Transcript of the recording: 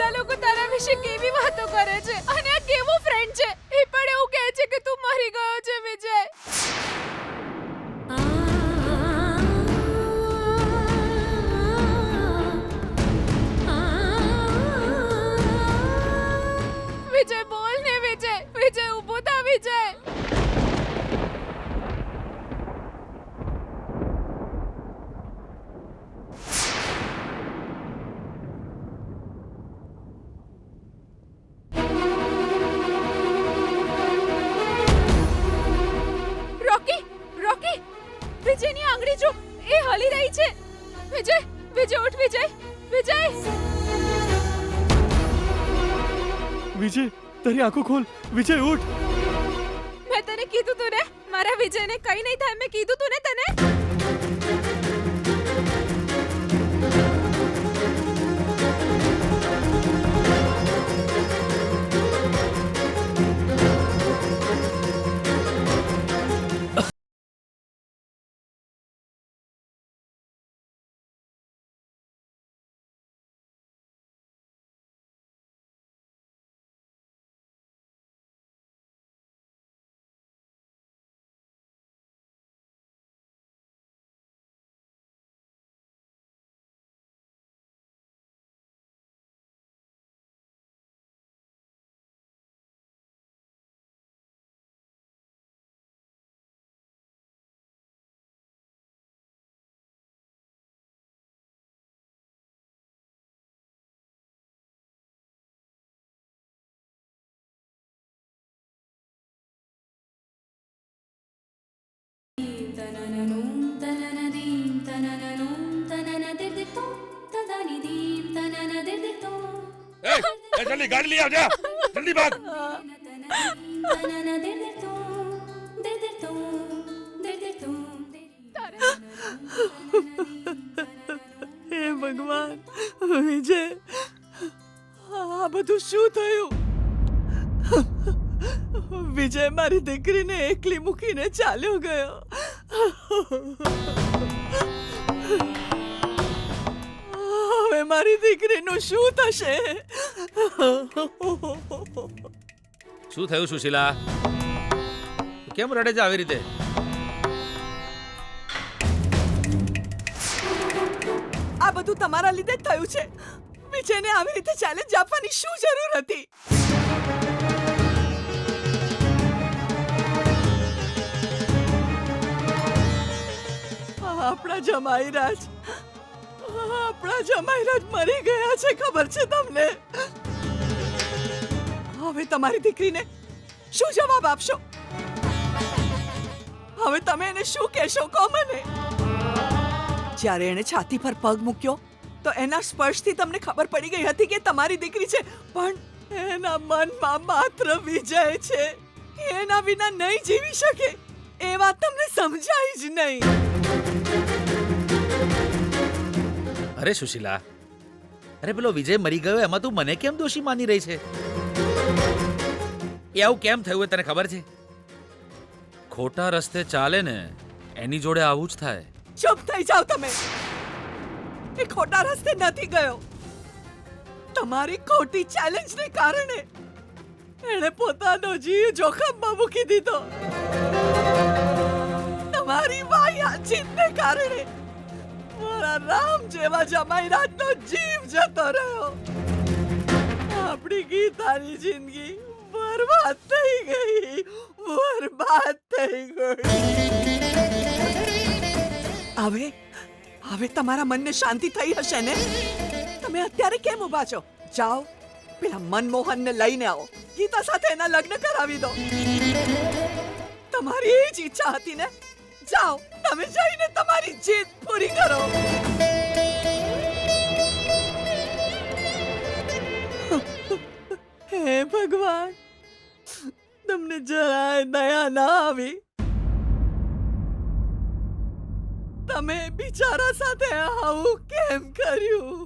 બધા લોકો તારા વિશે કેવી વાતો કરે છે અને આ કેવો ફ્રેન્ડ છે એ પણ એવું કહે છે કે તું મરી ગયો છે વિજય. વિજય બોલ ને વિજય, વિજય ઊભો થા વિજય. રોકી, રોકી, વિજયની આંગળી જો, એ હલી રહી છે. વિજય, વિજય ઉઠ વિજય, વિજય. વિજય, તારી આંખો ખોલ. વિજય ઉઠ. મેં તને કીધું તું ને મારા વિજયને કઈ નહીં થાય. મેં કીધું તું ને તને. जल्दी गाड़ी ले आओ जा, जल्दी भाग. હે ભગવાન, વિજય, આ બધું શું થયું? વિજય મારી દીકરીને એકલી મૂકીને ચાલ્યો ગયો. હવે મારી દીકરીનું શું થશે? શું થયું સુશીલા? કેમ રડે છે આવી રીતે? આ બધું તમારા લીધે જ થયું છે. વિજયને આવી રીતે ચેલેન્જ આપવાની શું જરૂર હતી? આપણા જમાઈરાજ મરી ગયા છે, ખબર છે તમને? હવે તમારી દીકરીને શું જવાબ આપશો? હવે તમે એને શું કહેશો, કહો મને. જ્યારે એણે છાતી પર પગ મૂક્યો તો એના સ્પર્શથી તમને ખબર પડી ગઈ હતી કે તમારી દીકરી છે, પણ એના મનમાં માત્ર વિજય છે. એના વિના નહીં જીવી શકે એ વાત તમને સમજાય જ નહીં. અરે સુશીલા, અરે પેલો વિજય મરી ગયો એમાં તું મને કેમ દોષી માની રહી છે? એ આવું કેમ થયું એ તને ખબર છે? ખોટા રસ્તે ચાલે ને એની જોડે આવું જ થાય. ચૂપ થઈ જાઓ તમે. એ ખોટા રસ્તે નથી ગયો. તમારી ખોટી ચેલેન્જને કારણે એણે પોતાનો જીવ જોખમમાં મૂકી દીધો. તમારી વાયાજીતને કારણે મારા રામ જેવા જમાઈરાજનો જીવ જતો રહ્યો. આપણી ગીતાની જિંદગી બરબાદ થઈ ગઈ, બરબાદ થઈ ગઈ. હવે તમારા મનને શાંતિ થઈ હશે ને? તમે અત્યારે કેમ ઊભા છો? જાઓ, પેલા મનમોહનને લઈને આવો. ગીતા સાથે એના લગ્ન કરાવી દો. તમારી એ જ ઈચ્છા હતી ને? જાઓ, તમે જઈને તમારી જીદ પૂરી કરો. હે ભગવાન, તમને જરાય દયા ના આવી. તમે બિચારા સાથે આવું કેમ કર્યું?